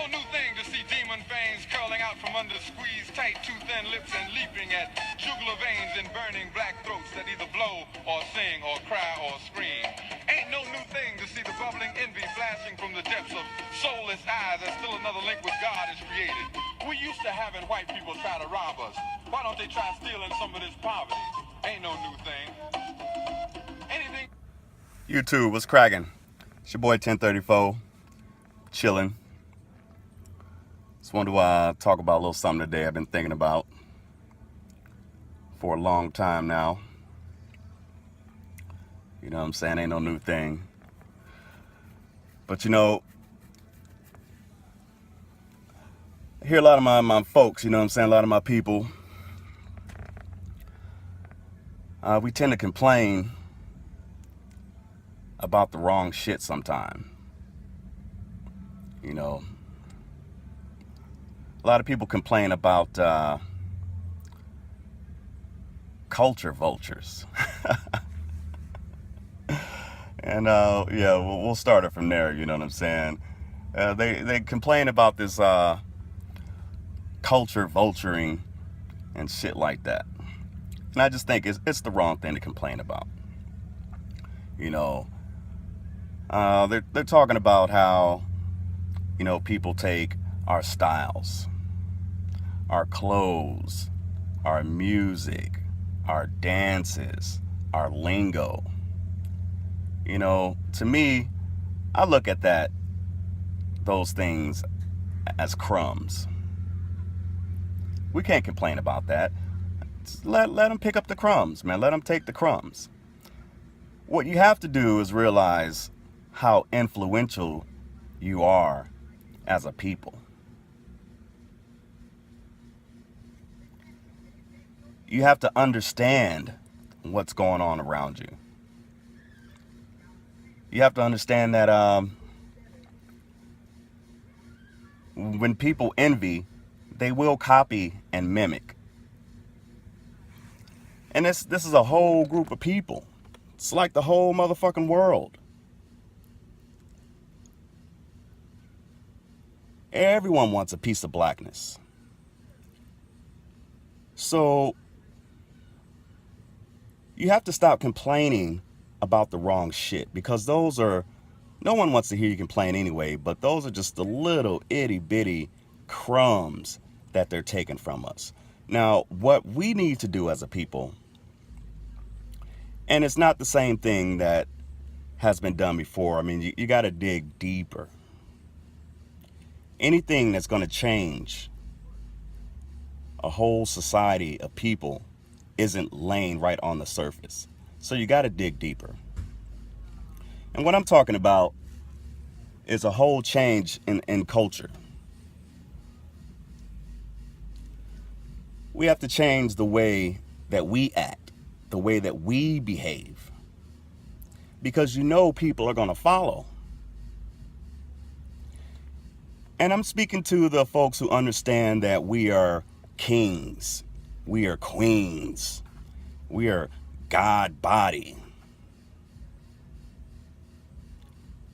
no new thing to see demon fangs curling out from under squeezed tight too thin lips and leaping at jugular veins in burning black throats that either blow or sing or cry or scream. Ain't no new thing to see the bubbling envy flashing from the depths of soulless eyes as still another link with God is created. We used to having white people try to rob us. Why don't they try stealing some of this poverty? Ain't no new thing. Anything. YouTube, what's cracking? It's your boy 1034, chilling. Just wanted to talk about a little something today I've been thinking about for a long time now. You know what I'm saying? Ain't no new thing. But you know, I hear a lot of my folks, you know what I'm saying, a lot of my people, we tend to complain about the wrong shit sometime. You know, a lot of people complain about culture vultures. And yeah, we'll start it from there, you know what I'm saying? They complain about this culture vulturing and shit like that. And I just think it's the wrong thing to complain about. You know, they're talking about how, you know, people take our styles, our clothes, our music, our dances, our lingo. You know, to me, I look at those things as crumbs. We can't complain about that. Let them pick up the crumbs, man. Let them take the crumbs. What you have to do is realize how influential you are as a people. You have to understand what's going on around you. You have to understand that when people envy, they will copy and mimic. And this is a whole group of people. It's like the whole motherfucking world. Everyone wants a piece of blackness. So you have to stop complaining about the wrong shit, because no one wants to hear you complain anyway, but those are just the little itty bitty crumbs that they're taking from us. Now, what we need to do as a people, and it's not the same thing that has been done before. I mean, you got to dig deeper. Anything that's going to change a whole society of people isn't laying right on the surface. So you got to dig deeper. And what I'm talking about is a whole change in culture. We have to change the way that we act, the way that we behave, because you know people are going to follow. And I'm speaking to the folks who understand that we are kings, we are queens, we are God body.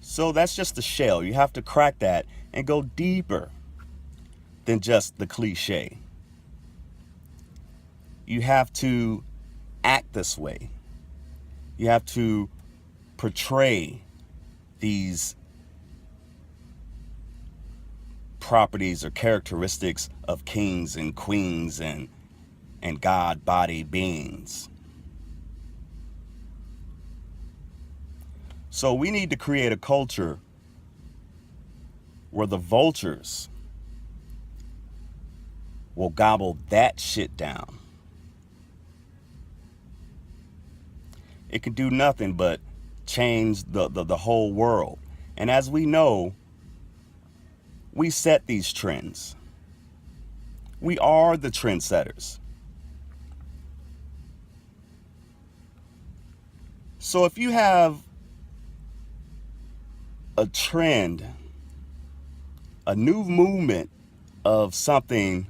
So that's just the shell. You have to crack that and go deeper than just the cliche. You have to act this way. You have to portray these properties or characteristics of kings and queens and God body beings. So we need to create a culture where the vultures will gobble that shit down. It can do nothing but change the whole world. And as we know, we set these trends. We are the trendsetters. So if you have a trend, a new movement of something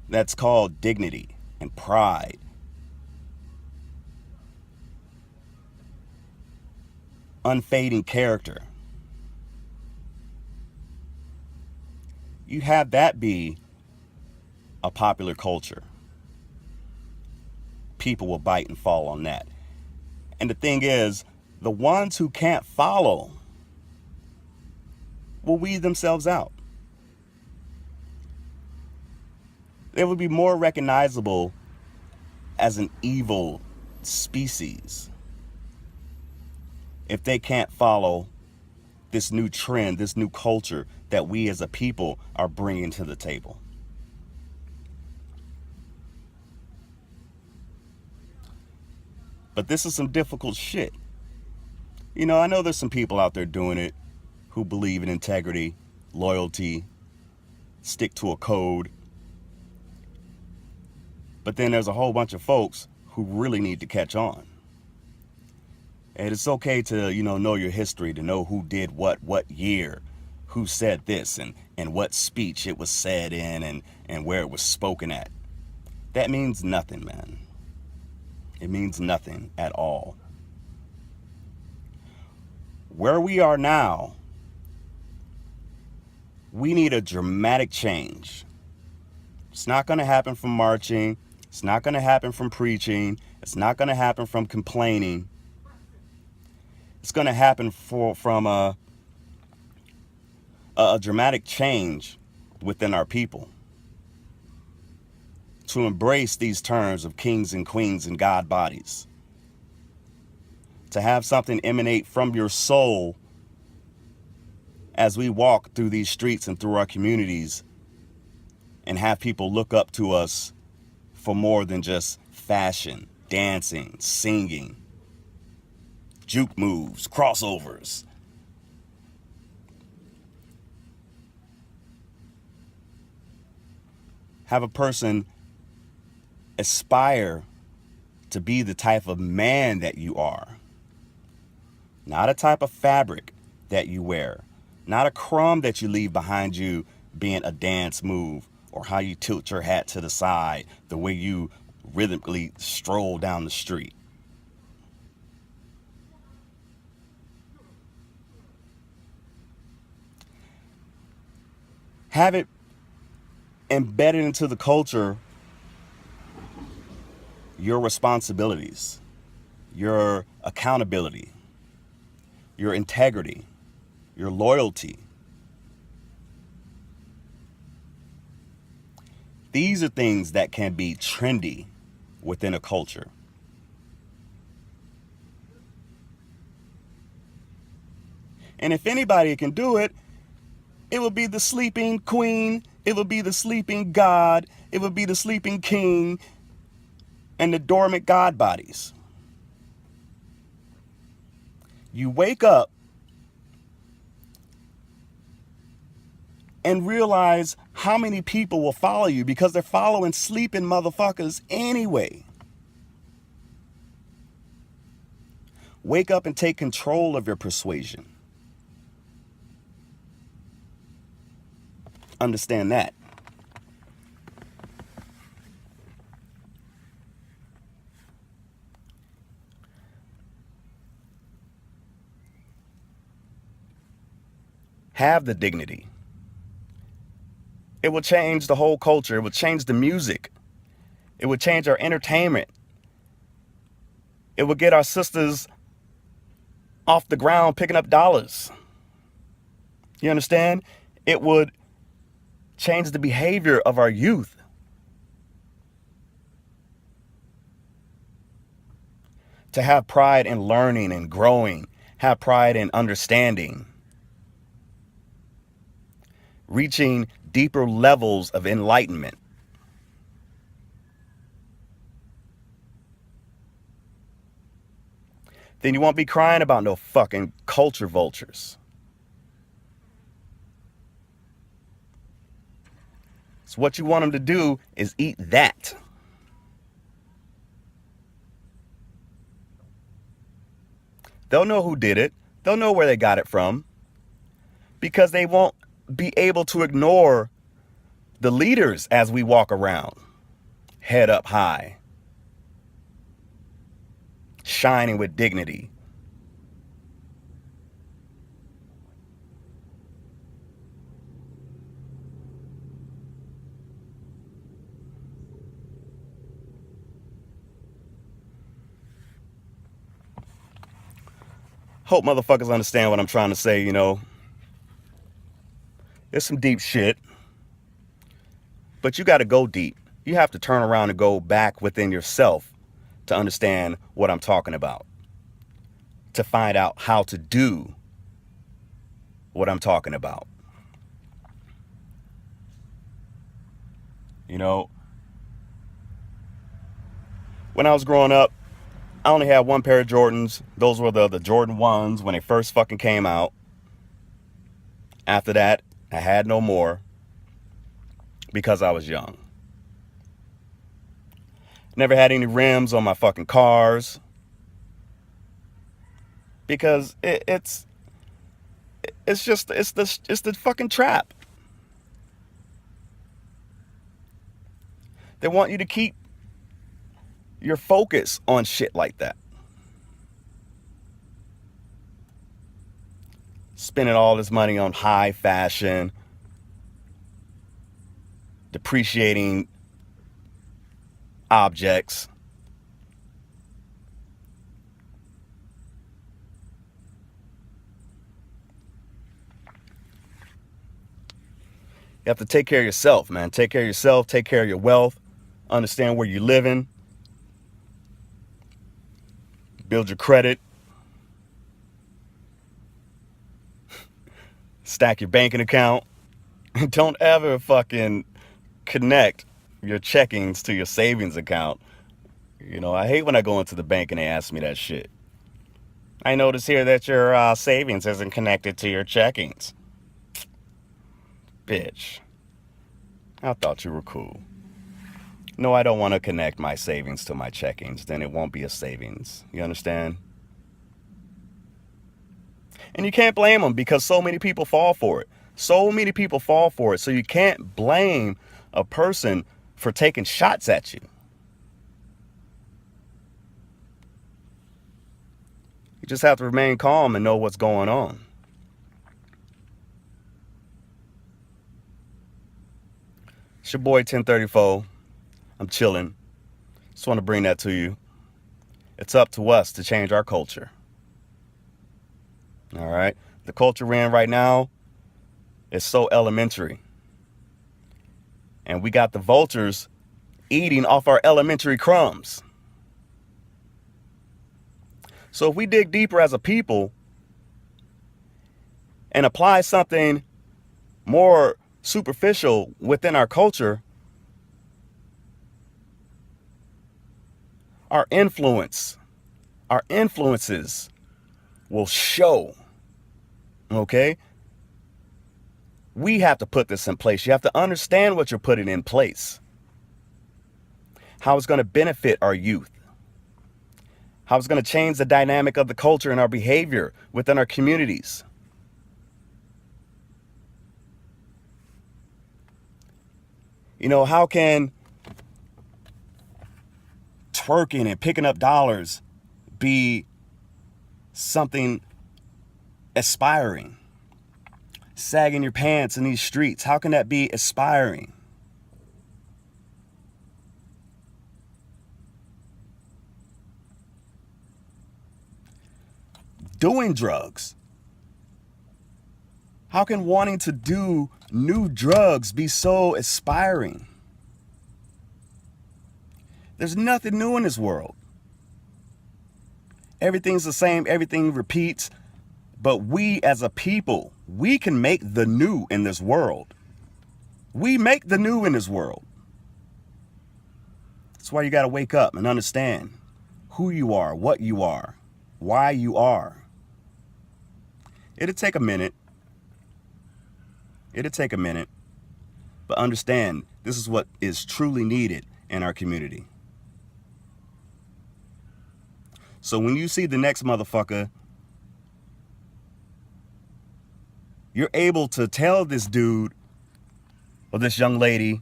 that's called dignity and pride, unfading character, You have that be a popular culture. People will bite and fall on that. And the thing is, the ones who can't follow will weed themselves out. They would be more recognizable as an evil species if they can't follow this new trend, this new culture that we as a people are bringing to the table. But this is some difficult shit. You know, I know there's some people out there doing it who believe in integrity, loyalty, stick to a code. But then there's a whole bunch of folks who really need to catch on. And it's okay to, know your history, to know who did what year, who said this, and what speech it was said in, and where it was spoken at. That means nothing, man. It means nothing at all. Where we are now, we need a dramatic change. It's not going to happen from marching. It's not going to happen from preaching. It's not going to happen from complaining. It's going to happen from a dramatic change within our people to embrace these terms of kings and queens and God bodies. To have something emanate from your soul as we walk through these streets and through our communities, and have people look up to us for more than just fashion, dancing, singing, juke moves, crossovers. Have a person aspire to be the type of man that you are. Not a type of fabric that you wear. Not a crumb that you leave behind you being a dance move, or how you tilt your hat to the side, the way you rhythmically stroll down the street. Have it embedded into the culture, your responsibilities, your accountability, your integrity, your loyalty. These are things that can be trendy within a culture. And if anybody can do it, it will be the sleeping queen, it will be the sleeping god, it will be the sleeping king, and the dormant god bodies. You wake up and realize how many people will follow you, because they're following sleeping motherfuckers anyway. Wake up and take control of your persuasion. Understand that. Have the dignity. It will change the whole culture. It will change the music. It will change our entertainment. It will get our sisters off the ground picking up dollars. You understand? It would change the behavior of our youth. To have pride in learning and growing, have pride in understanding, reaching deeper levels of enlightenment. Then you won't be crying about no fucking culture vultures. So what you want them to do is eat that. They'll know who did it. They'll know where they got it from, because they won't be able to ignore the leaders as we walk around, head up high, shining with dignity. Hope motherfuckers understand what I'm trying to say, you know. It's some deep shit. But you got to go deep. You have to turn around and go back within yourself to understand what I'm talking about. To find out how to do what I'm talking about. You know, when I was growing up, I only had one pair of Jordans. Those were the Jordan 1s when they first fucking came out. After that, I had no more because I was young. Never had any rims on my fucking cars because it's the fucking trap. They want you to keep your focus on shit like that. Spending all this money on high fashion, depreciating objects. You have to take care of yourself, man. Take care of yourself, take care of your wealth, understand where you're living, build your credit, stack your banking account. Don't ever fucking connect your checkings to your savings account. You know, I hate when I go into the bank and they ask me that shit. I notice here that your savings isn't connected to your checkings. Bitch. I thought you were cool. No, I don't want to connect my savings to my checkings. Then it won't be a savings. You understand? And you can't blame them because so many people fall for it. So many people fall for it. So you can't blame a person for taking shots at you. You just have to remain calm and know what's going on. It's your boy 1034. I'm chilling. Just want to bring that to you. It's up to us to change our culture. All right? The culture we're in right now is so elementary. And we got the vultures eating off our elementary crumbs. So if we dig deeper as a people and apply something more superficial within our culture, our influences will show. Okay? We have to put this in place. You have to understand what you're putting in place. How it's going to benefit our youth. How it's going to change the dynamic of the culture and our behavior within our communities. You know, how can twerking and picking up dollars be something aspiring? Sagging your pants in these streets, how can that be aspiring? Doing drugs. How can wanting to do new drugs be so aspiring? There's nothing new in this world. Everything's the same, everything repeats. But we as a people, we can make the new in this world. We make the new in this world. That's why you got to wake up and understand who you are, what you are, why you are. It'll take a minute. But understand, this is what is truly needed in our community. So when you see the next motherfucker, you're able to tell this dude or this young lady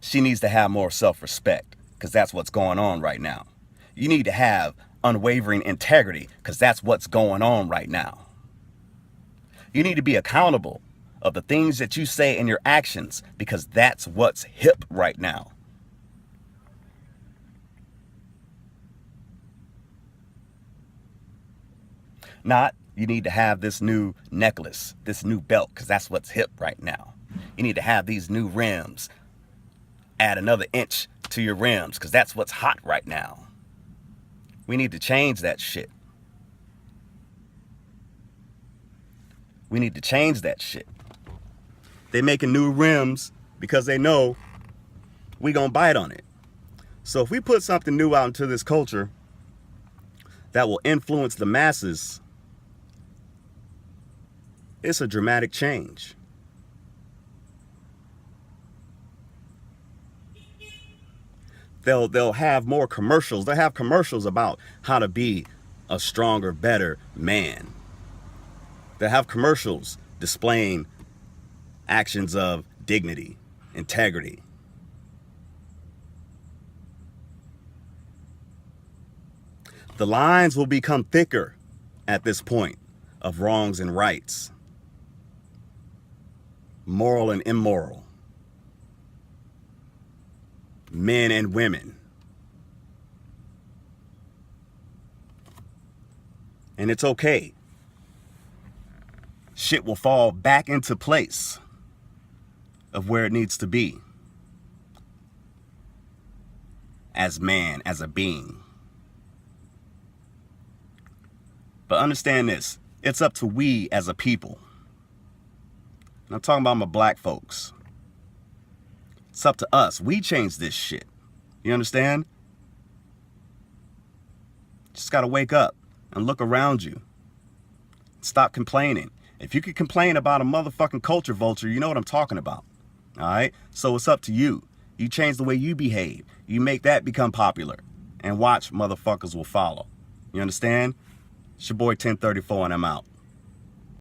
she needs to have more self-respect, because that's what's going on right now. You need to have unwavering integrity, because that's what's going on right now. You need to be accountable of the things that you say and your actions, because that's what's hip right now. Not, you need to have this new necklace, this new belt, because that's what's hip right now. You need to have these new rims. Add another inch to your rims, because that's what's hot right now. We need to change that shit. We need to change that shit. They're making new rims because they know we gonna bite on it. So if we put something new out into this culture that will influence the masses, it's a dramatic change. They'll have more commercials. They'll have commercials about how to be a stronger, better man. They'll have commercials displaying actions of dignity, integrity. The lines will become thicker at this point of wrongs and rights, moral and immoral, men and women. And it's okay. Shit will fall back into place of where it needs to be as man, as a being. But understand this, it's up to we as a people. And I'm talking about my black folks. It's up to us. We change this shit. You understand? Just gotta wake up and look around you. Stop complaining. If you could complain about a motherfucking culture vulture, you know what I'm talking about. All right? So it's up to you. You change the way you behave. You make that become popular. And watch, motherfuckers will follow. You understand? It's your boy 1034 and I'm out.